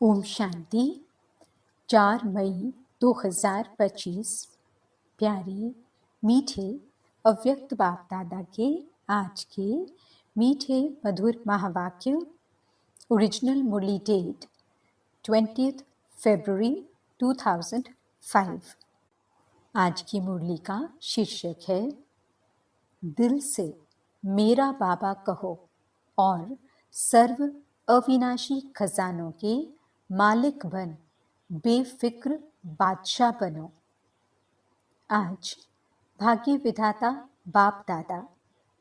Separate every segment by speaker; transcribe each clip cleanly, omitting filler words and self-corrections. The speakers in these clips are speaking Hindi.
Speaker 1: ओम शांति। 4 मई 2025। प्यारे मीठे अव्यक्त बाप दादा के आज के मीठे मधुर महावाक्य। ओरिजिनल मुरली डेट 20 फरवरी 2005। आज की मुरली का शीर्षक है दिल से मेरा बाबा कहो और सर्व अविनाशी खजानों के मालिक बन बेफिक्र बादशाह बनो। आज भाग्य विधाता बाप दादा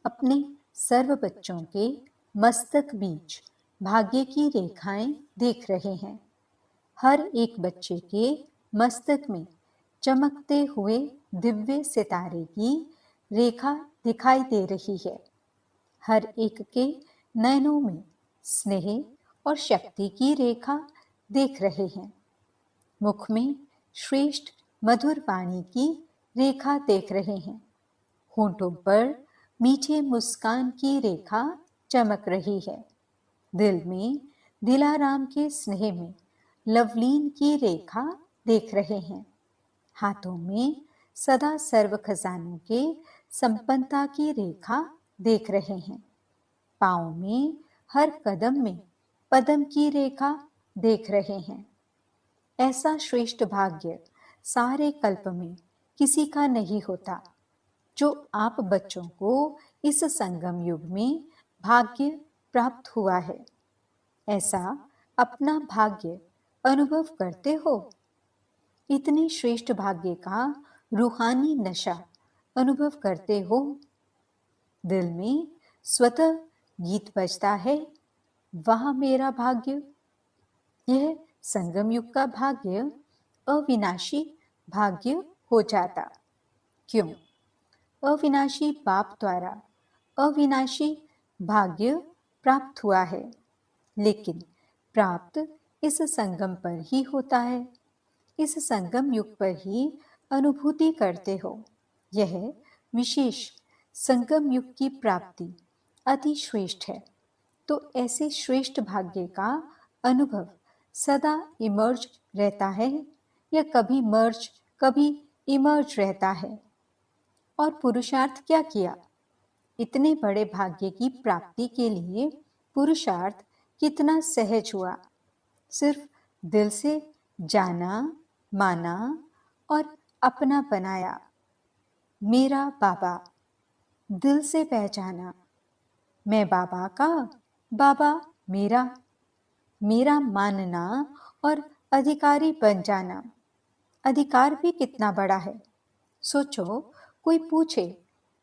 Speaker 1: अपने सर्व बच्चों के मस्तक बीच भाग्य की रेखाएं देख रहे हैं। हर एक बच्चे के मस्तक में चमकते हुए दिव्य सितारे की रेखा दिखाई दे रही है। हर एक के नयनों में स्नेह और शक्ति की रेखा देख रहे हैं। मुख में श्रेष्ठ मधुर वाणी की रेखा देख रहे हैं। होंठों पर मीठे मुस्कान की रेखा चमक रही है। दिल में दिलाराम के स्नेह में लवलीन की रेखा देख रहे हैं। हाथों में सदा सर्व खजानों के संपन्नता की रेखा देख रहे हैं। पाँव में हर कदम में पदम की रेखा देख रहे हैं। ऐसा श्रेष्ठ भाग्य सारे कल्प में किसी का नहीं होता जो आप बच्चों को इस संगम युग में भाग्य प्राप्त हुआ है। ऐसा अपना भाग्य अनुभव करते हो। इतने श्रेष्ठ भाग्य का रूहानी नशा अनुभव करते हो। दिल में स्वतः गीत बजता है, वह मेरा भाग्य। यह संगम युग का भाग्य अविनाशी भाग्य हो जाता। क्यों? अविनाशी बाप द्वारा अविनाशी भाग्य प्राप्त हुआ है, लेकिन प्राप्त इस संगम पर ही होता है। इस संगम युग पर ही अनुभूति करते हो। यह विशेष संगम युग की प्राप्ति अति श्रेष्ठ है। तो ऐसे श्रेष्ठ भाग्य का अनुभव सदा इमर्ज रहता है या कभी मर्ज कभी इमर्ज रहता है। और पुरुषार्थ क्या किया? इतने बड़े भाग्य की प्राप्ति के लिए पुरुषार्थ कितना सहज हुआ। सिर्फ दिल से जाना, माना और अपना बनाया। मेरा बाबा दिल से पहचाना। मैं बाबा का, बाबा मेरा। मेरा मानना और अधिकारी बन जाना। अधिकार भी कितना बड़ा है। सोचो, कोई पूछे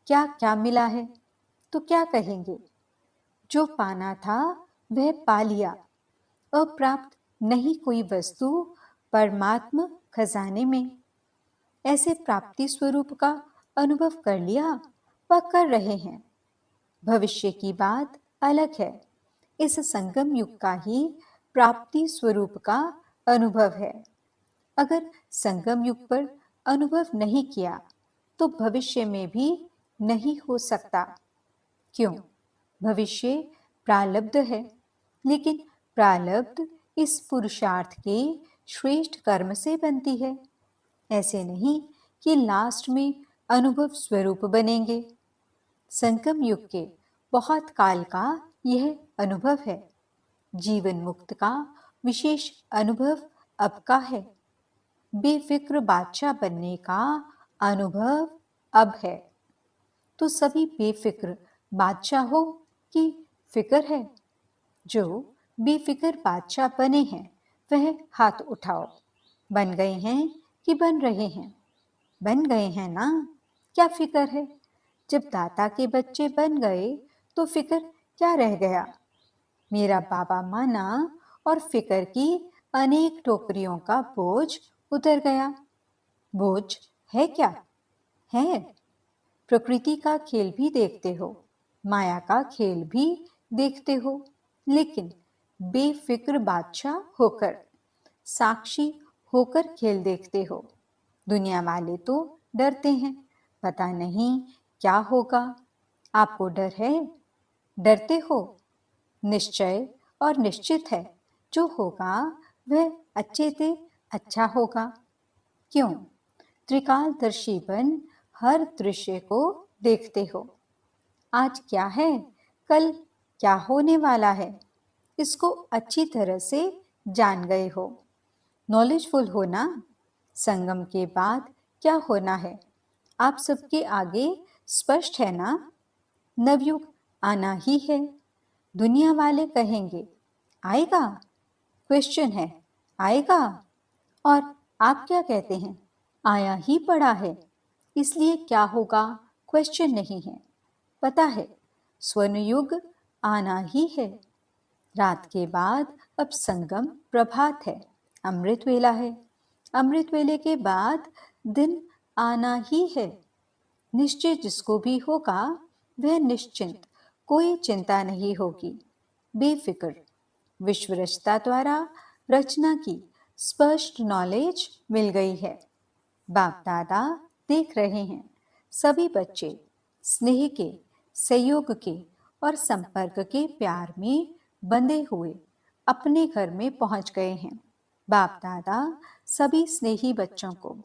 Speaker 1: क्या क्या मिला है तो क्या कहेंगे? जो पाना था वह पा लिया। अप्राप्त नहीं कोई वस्तु परमात्मा खजाने में। ऐसे प्राप्ति स्वरूप का अनुभव कर लिया व कर रहे हैं। भविष्य की बात अलग है। इस संगम युग का ही प्राप्ति स्वरूप का अनुभव है। अगर संगम युग पर अनुभव नहीं किया तो भविष्य में भी नहीं हो सकता। क्यों? भविष्य प्रारब्ध है, लेकिन प्रारब्ध इस पुरुषार्थ के श्रेष्ठ कर्म से बनती है। ऐसे नहीं कि लास्ट में अनुभव स्वरूप बनेंगे। संगम युग के बहुत काल का यह अनुभव है। जीवन मुक्त का विशेष अनुभव अब का है। बेफिक्र बादशाह बनने का अनुभव अब है। तो सभी बेफिक्र बादशाह हो कि फिक्र है? जो बेफिक्र बादशाह बने हैं वह हाथ उठाओ। बन गए हैं कि बन रहे हैं? बन गए हैं ना? क्या फिक्र है? जब दाता के बच्चे बन गए तो फिक्र क्या रह गया? मेरा बाबा माना और फिक्र की अनेक टोकरियों का बोझ उतर गया। बोझ है क्या? है। प्रकृति का खेल भी देखते हो, माया का खेल भी देखते हो, लेकिन बेफिक्र बादशाह होकर, साक्षी होकर खेल देखते हो। दुनिया वाले तो डरते हैं, पता नहीं क्या होगा। आपको डर है? डरते हो? निश्चय और निश्चित है जो होगा वह अच्छे थे, अच्छा होगा। क्यों? त्रिकालदर्शी बन हर दृश्य को देखते हो। आज क्या है, कल क्या होने वाला है, इसको अच्छी तरह से जान गए हो। नॉलेजफुल हो ना। संगम के बाद क्या होना है, आप सबके आगे स्पष्ट है ना। नवयुग आना ही है। दुनिया वाले कहेंगे आएगा, क्वेश्चन है आएगा, और आप क्या कहते हैं, आया ही पड़ा है, इसलिए क्या होगा क्वेश्चन नहीं है। पता है स्वर्ण युग आना ही है। रात के बाद अब संगम प्रभात है, अमृत वेला है। अमृत वेले के बाद दिन आना ही है। निश्चय जिसको भी होगा वह निश्चिंत, कोई चिंता नहीं होगी, बेफिक्र। विश्व रचना द्वारा रचना की स्पष्ट नॉलेज मिल गई है। बाप दादा देख रहे हैं, सभी बच्चे स्नेह के, सहयोग के और संपर्क के प्यार में बंधे हुए अपने घर में पहुंच गए हैं। बाप दादा सभी स्नेही बच्चों को,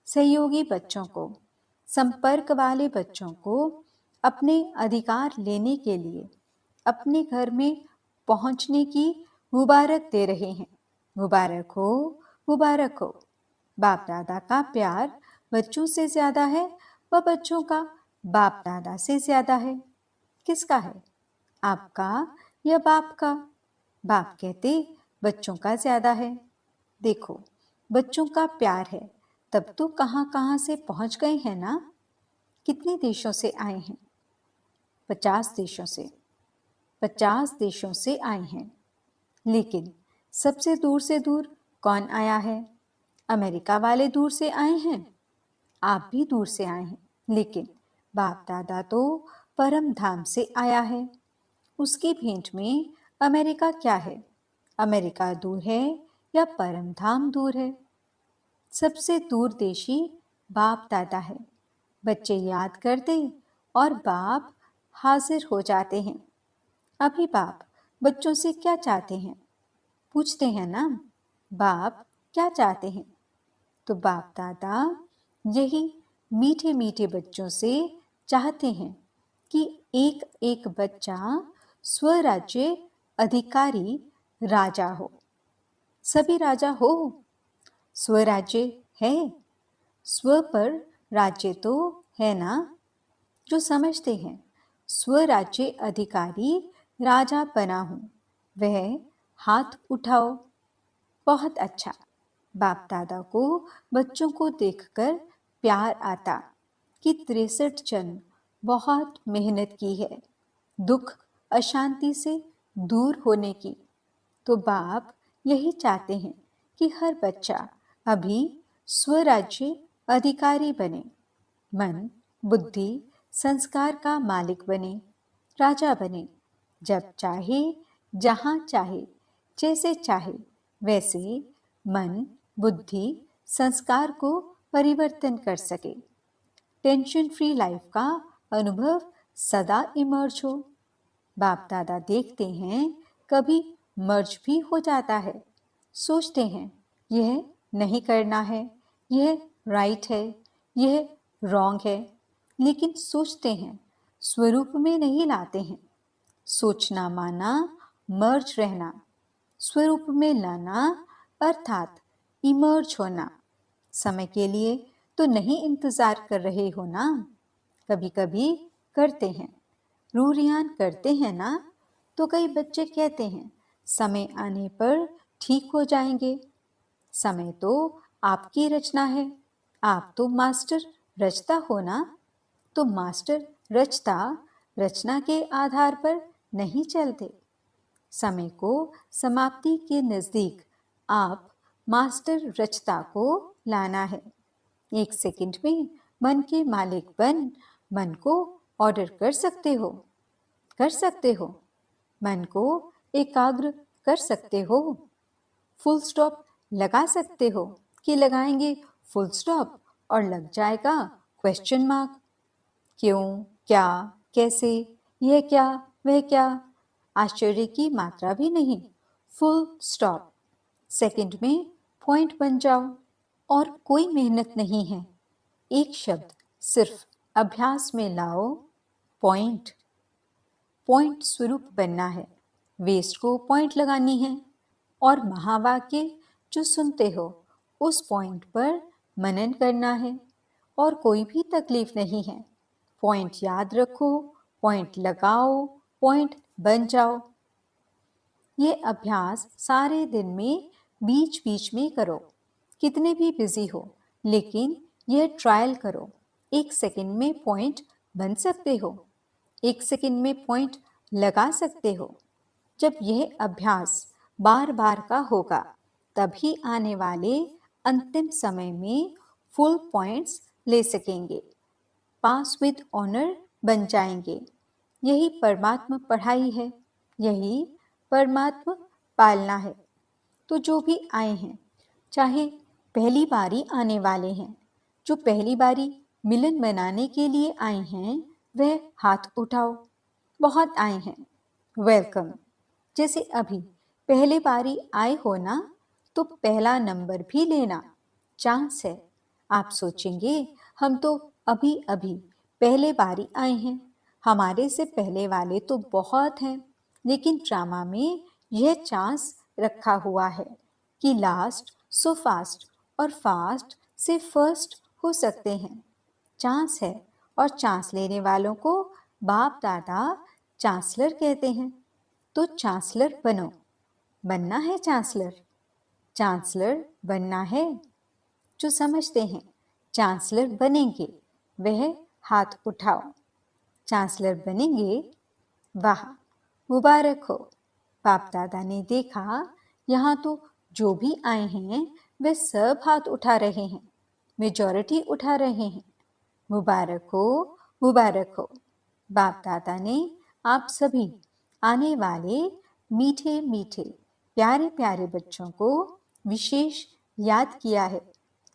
Speaker 1: सहयोगी बच्चों को, संपर्क वाले बच्चों को अपने अधिकार लेने के लिए अपने घर में पहुंचने की मुबारक दे रहे हैं। मुबारक हो, मुबारक हो। बाप दादा का प्यार बच्चों से ज्यादा है व बच्चों का बाप दादा से ज्यादा है। किसका है, आपका या बाप का? बाप कहते बच्चों का ज्यादा है। देखो बच्चों का प्यार है तब तो कहां कहां से पहुंच गए हैं ना। कितने देशों से आए हैं? 50 देशों से। 50 देशों से आए हैं। लेकिन सबसे दूर से दूर कौन आया है? अमेरिका वाले दूर से आए हैं। आप भी दूर से आए हैं, लेकिन बाप दादा तो परम धाम से आया है। उसकी भेंट में अमेरिका क्या है? अमेरिका दूर है या परम धाम दूर है? सबसे दूर देशी बाप दादा है। बच्चे याद करते और बाप हाजिर हो जाते हैं। अभी बाप बच्चों से क्या चाहते हैं? पूछते हैं ना, बाप क्या चाहते हैं? तो बाप दादा यही मीठे मीठे बच्चों से चाहते हैं कि एक एक बच्चा स्वराज्य अधिकारी राजा हो। सभी राजा हो, स्वराज्य है, स्व पर राज्य तो है ना। जो समझते हैं स्वराज्य अधिकारी राजा बना हूं, वह हाथ उठाओ। बहुत अच्छा। बाप दादा को बच्चों को देखकर प्यार आता कि 63 जन्म बहुत मेहनत की है दुख अशांति से दूर होने की। तो बाप यही चाहते हैं कि हर बच्चा अभी स्वराज्य अधिकारी बने, मन बुद्धि संस्कार का मालिक बने, राजा बने। जब चाहे, जहाँ चाहे, जैसे चाहे वैसे मन बुद्धि संस्कार को परिवर्तन कर सके। टेंशन फ्री लाइफ का अनुभव सदा इमर्ज हो। बाप दादा देखते हैं कभी मर्ज भी हो जाता है। सोचते हैं यह नहीं करना है, यह राइट है, यह रॉन्ग है, लेकिन सोचते हैं स्वरूप में नहीं लाते हैं। सोचना माना मर्ज रहना, स्वरूप में लाना अर्थात इमर्ज होना। समय के लिए तो नहीं इंतजार कर रहे हो ना, कभी कभी करते हैं, रूरियान करते हैं ना। तो कई बच्चे कहते हैं समय आने पर ठीक हो जाएंगे। समय तो आपकी रचना है, आप तो मास्टर रचता हो ना। तो मास्टर रचता रचना के आधार पर नहीं चलते। समय को समाप्ति के नजदीक आप मास्टर रचता को लाना है। 1 सेकंड में मन के मालिक बन मन को ऑर्डर कर सकते हो, कर सकते हो। मन को एकाग्र कर सकते हो। फुल स्टॉप लगा सकते हो कि लगाएंगे फुल स्टॉप और लग जाएगा क्वेश्चन मार्क। क्यों, क्या, कैसे, यह क्या, वह क्या, आश्चर्य की मात्रा भी नहीं, फुल स्टॉप। सेकंड में पॉइंट बन जाओ। और कोई मेहनत नहीं है, एक शब्द सिर्फ अभ्यास में लाओ, पॉइंट। पॉइंट स्वरूप बनना है, वेस्ट को पॉइंट लगानी है और महावाक्य जो सुनते हो उस पॉइंट पर मनन करना है। और कोई भी तकलीफ नहीं है, पॉइंट याद रखो, पॉइंट लगाओ, पॉइंट बन जाओ। ये अभ्यास सारे दिन में बीच बीच में करो, कितने भी बिजी हो, लेकिन यह ट्रायल करो। 1 सेकंड में पॉइंट बन सकते हो, 1 सेकंड में पॉइंट लगा सकते हो। जब यह अभ्यास बार बार का होगा तभी आने वाले अंतिम समय में फुल पॉइंट्स ले सकेंगे, पास विद ऑनर बन जाएंगे। यही परमात्मा पढ़ाई है, यही परमात्मा पालना है। तो जो भी आए हैं, चाहे पहली बारी आने वाले हैं, जो पहली बारी मिलन मनाने के लिए आए हैं, वह हाथ उठाओ। बहुत आए हैं, वेलकम। जैसे अभी पहले बारी आए हो ना, तो पहला नंबर भी लेना, चांस है। आप सोचेंगे हम तो अभी अभी पहले बारी आए हैं, हमारे से पहले वाले तो बहुत हैं। लेकिन ड्रामा में यह चांस रखा हुआ है कि लास्ट सो फास्ट और फास्ट से फर्स्ट हो सकते हैं। चांस है, और चांस लेने वालों को बाप दादा चांसलर कहते हैं। तो चांसलर बनो, बनना है चांसलर, चांसलर बनना है। जो समझते हैं चांसलर बनेंगे वह हाथ उठाओ। चांसलर बनेंगे, वाह, मुबारक हो। बाप दादा ने देखा यहाँ तो जो भी आए हैं वे सब हाथ उठा रहे हैं, मेजॉरिटी उठा रहे हैं। मुबारक हो, मुबारक हो। बाप दादा ने आप सभी आने वाले मीठे मीठे प्यारे प्यारे बच्चों को विशेष याद किया है।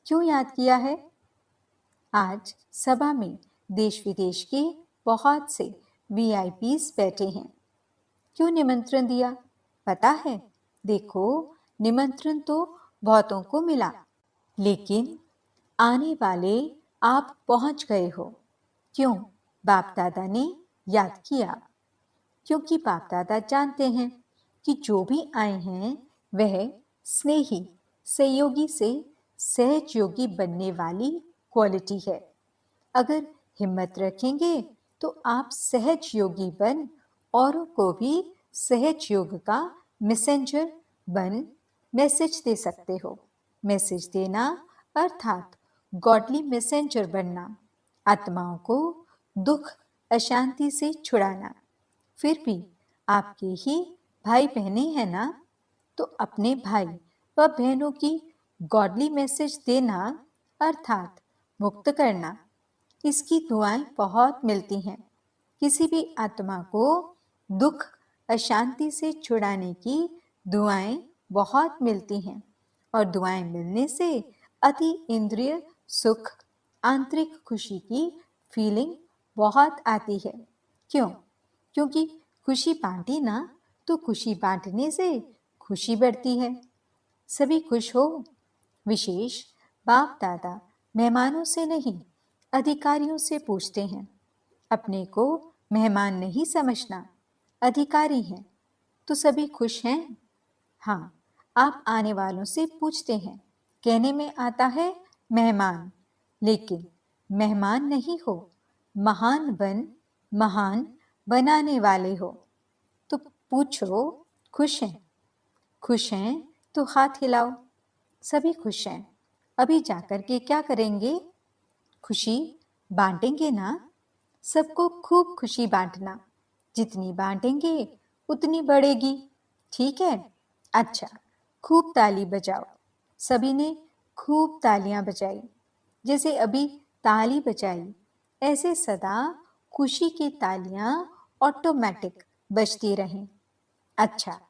Speaker 1: क्यों याद किया है? आज सभा में देश विदेश के बहुत से वीआईपीस बैठे हैं। क्यों निमंत्रण दिया पता है? देखो, निमंत्रण तो बहुतों को मिला, लेकिन आने वाले आप पहुंच गए हो। क्यों? बाप दादा ने याद किया। क्योंकि बाप दादा जानते हैं कि जो भी आए हैं वह स्नेही सहयोगी से सहयोगी बनने वाली क्वालिटी है। अगर हिम्मत रखेंगे तो आप सहयोगी बन औरों को भी सहयोग का मैसेंजर बन मैसेज दे सकते हो। मैसेज देना अर्थात गॉडली मैसेंजर बनना, आत्माओं को दुख अशांति से छुड़ाना। फिर भी आपके ही भाई बहनें हैं ना, तो अपने भाई व बहनों की गॉडली मैसेज देना अर्थात मुक्त करना। इसकी दुआएं बहुत मिलती हैं। किसी भी आत्मा को दुख अशांति से छुड़ाने की दुआएं बहुत मिलती हैं, और दुआएं मिलने से अति इंद्रिय सुख, आंतरिक खुशी की फीलिंग बहुत आती है। क्यों? क्योंकि खुशी बांटी ना, तो खुशी बांटने से खुशी बढ़ती है। सभी खुश हो। विशेष बाप दादा मेहमानों से नहीं, अधिकारियों से पूछते हैं। अपने को मेहमान नहीं समझना, अधिकारी हैं। तो सभी खुश हैं? हाँ, आप आने वालों से पूछते हैं। कहने में आता है मेहमान, लेकिन मेहमान नहीं हो, महान बन महान बनाने वाले हो। तो पूछो, खुश हैं? खुश हैं तो हाथ हिलाओ। सभी खुश हैं। अभी जाकर के क्या करेंगे? खुशी बांटेंगे ना। सबको खूब खुशी बांटना, जितनी बांटेंगे उतनी बढ़ेगी। ठीक है? अच्छा, खूब ताली बजाओ। सभी ने खूब तालियां बजाई। जैसे अभी ताली बजाई, ऐसे सदा खुशी की तालियां ऑटोमेटिक बजती रहें। अच्छा,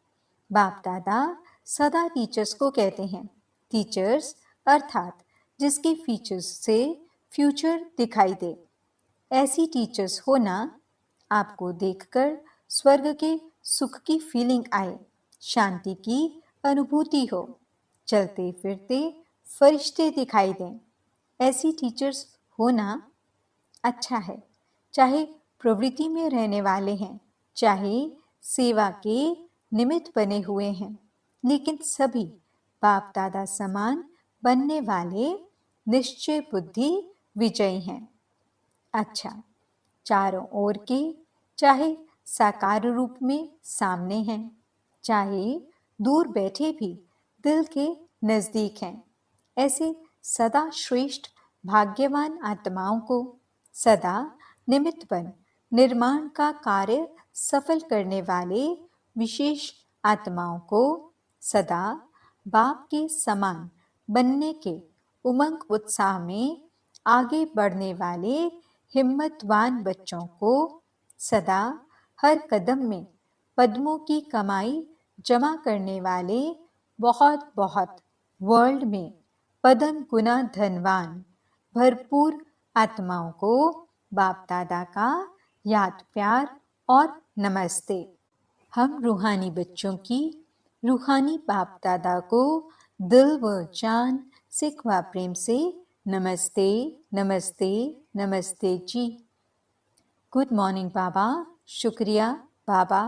Speaker 1: बाप दादा सदा टीचर्स को कहते हैं। टीचर्स अर्थात जिसके फीचर्स से फ्यूचर दिखाई दे। ऐसी टीचर्स होना आपको देखकर स्वर्ग के सुख की फीलिंग आए, शांति की अनुभूति हो। चलते फिरते फरिश्ते दिखाई दें। ऐसी टीचर्स होना अच्छा है। चाहे प्रवृत्ति में रहने वाले हैं, चाहे सेवा के निमित्त बने हुए हैं, लेकिन सभी बाप दादा समान बनने वाले निश्चय बुद्धि विजयी हैं। अच्छा, चारों ओर के चाहे साकार रूप में सामने हैं, चाहे दूर बैठे भी दिल के नजदीक हैं, ऐसे सदा श्रेष्ठ भाग्यवान आत्माओं को सदा निमित्त बन निर्माण का कार्य सफल करने वाले विशेष आत्माओं को सदा बाप के समान बनने के उमंग उत्साह में आगे बढ़ने वाले हिम्मतवान बच्चों को सदा हर कदम में पद्मों की कमाई जमा करने वाले बहुत बहुत वर्ल्ड में पद्म गुना धनवान भरपूर आत्माओं को बाप दादा का याद प्यार और नमस्ते। हम रूहानी बच्चों की रूहानी बाप दादा को दिल व जान सिख व प्रेम से नमस्ते नमस्ते नमस्ते जी। गुड मॉर्निंग बाबा, शुक्रिया बाबा।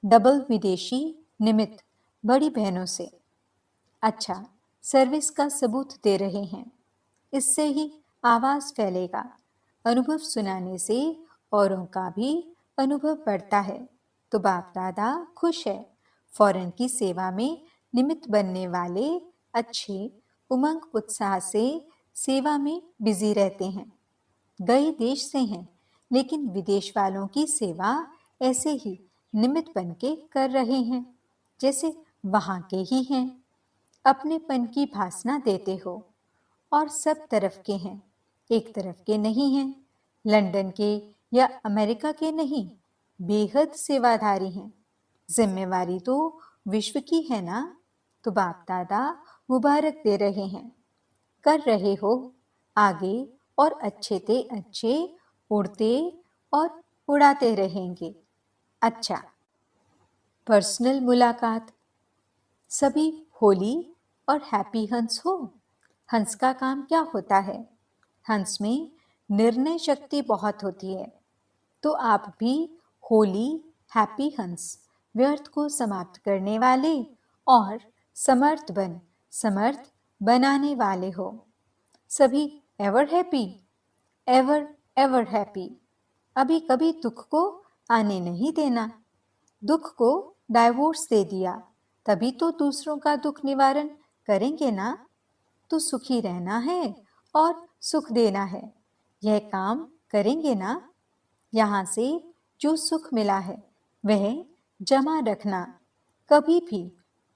Speaker 1: डबल विदेशी निमित्त बड़ी बहनों से अच्छा सर्विस का सबूत दे रहे हैं, इससे ही आवाज फैलेगा। अनुभव सुनाने से औरों का भी अनुभव बढ़ता है, तो बाप दादा खुश है। फौरन की सेवा में निमित्त बनने वाले अच्छे उमंग उत्साह से सेवा में बिजी रहते हैं। गए देश से हैं, लेकिन विदेश वालों की सेवा ऐसे ही निमित्त बन के कर रहे हैं, जैसे वहां के ही हैं। अपनेपन की भासना देते हो और सब तरफ के हैं, एक तरफ के नहीं हैं। लंदन के या अमेरिका के नहीं, बेहद सेवाधारी हैं। जिम्मेवारी तो विश्व की है ना, तो बाप दादा मुबारक दे रहे हैं। कर रहे हो आगे और अच्छे ते अच्छे उड़ते और उड़ाते रहेंगे। अच्छा, पर्सनल मुलाकात। सभी होली और हैप्पी हंस हो। हंस का काम क्या होता है? हंस में निर्णय शक्ति बहुत होती है, तो आप भी होली हैप्पी हंस व्यर्थ को समाप्त करने वाले और समर्थ बनाने वाले हो। सभी ever happy, ever ever happy. अभी कभी दुख को आने नहीं देना। दुख को डाइवोर्स दे दिया, तभी तो दूसरों का दुख निवारण करेंगे ना। तो सुखी रहना है और सुख देना है, यह काम करेंगे ना। यहाँ से जो सुख मिला है वह जमा रखना। कभी भी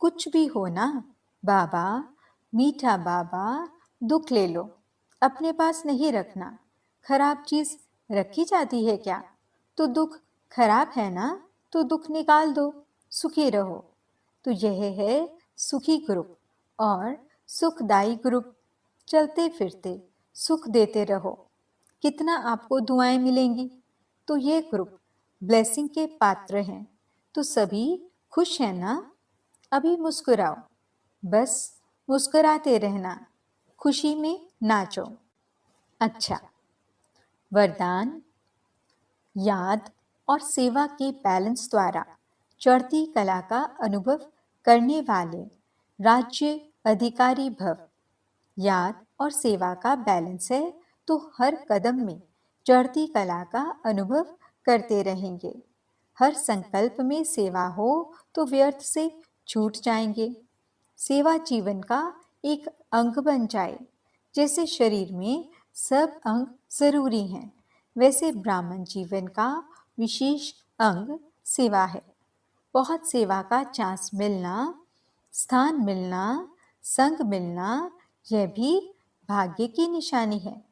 Speaker 1: कुछ भी हो ना, बाबा मीठा बाबा दुख ले लो, अपने पास नहीं रखना। खराब चीज रखी जाती है क्या? तो दुख खराब है ना, तो दुख निकाल दो, सुखी रहो। तो यह है सुखी ग्रुप और सुखदायी ग्रुप। चलते फिरते सुख देते रहो, कितना आपको दुआएं मिलेंगी। तो ये ग्रुप ब्लेसिंग के पात्र हैं। तो सभी खुश हैं ना? अभी मुस्कुराओ, बस मुस्कुराते रहना, खुशी में नाचो। अच्छा, वरदान। याद और सेवा के बैलेंस द्वारा चढ़ती कला का अनुभव करने वाले राज्य अधिकारी भव। याद और सेवा का बैलेंस है, तो हर कदम में चढ़ती कला का अनुभव करते रहेंगे। हर संकल्प में सेवा हो तो व्यर्थ से छूट जाएंगे। सेवा जीवन का एक अंग बन जाए। जैसे शरीर में सब अंग जरूरी हैं, वैसे ब्राह्मण जीवन का विशेष अंग सेवा है। बहुत सेवा का चांस मिलना, स्थान मिलना, संग मिलना, यह भी भाग्य की निशानी है।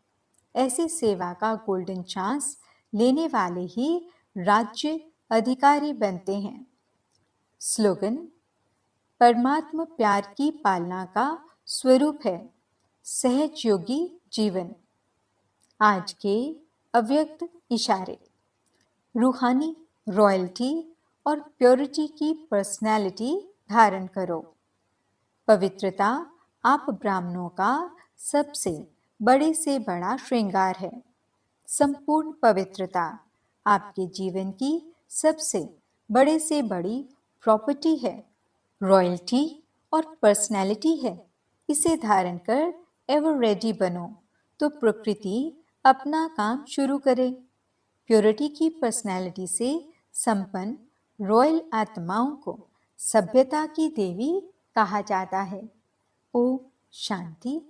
Speaker 1: ऐसी सेवा का गोल्डन चांस लेने वाले ही राज्य अधिकारी बनते हैं। स्लोगन। परमात्मा प्यार की पालना का स्वरूप है सहज योगी जीवन। आज के अव्यक्त इशारे। रूहानी रॉयल्टी और प्योरिटी की पर्सनैलिटी धारण करो। पवित्रता आप ब्राह्मणों का सबसे बड़े से बड़ा श्रृंगार है। संपूर्ण पवित्रता आपके जीवन की सबसे बड़े से बड़ी प्रॉपर्टी है, रॉयल्टी और पर्सनैलिटी है। इसे धारण कर एवर रेडी बनो तो प्रकृति अपना काम शुरू करे। प्योरिटी की पर्सनैलिटी से संपन्न रॉयल आत्माओं को सभ्यता की देवी कहा जाता है। ओम शांति।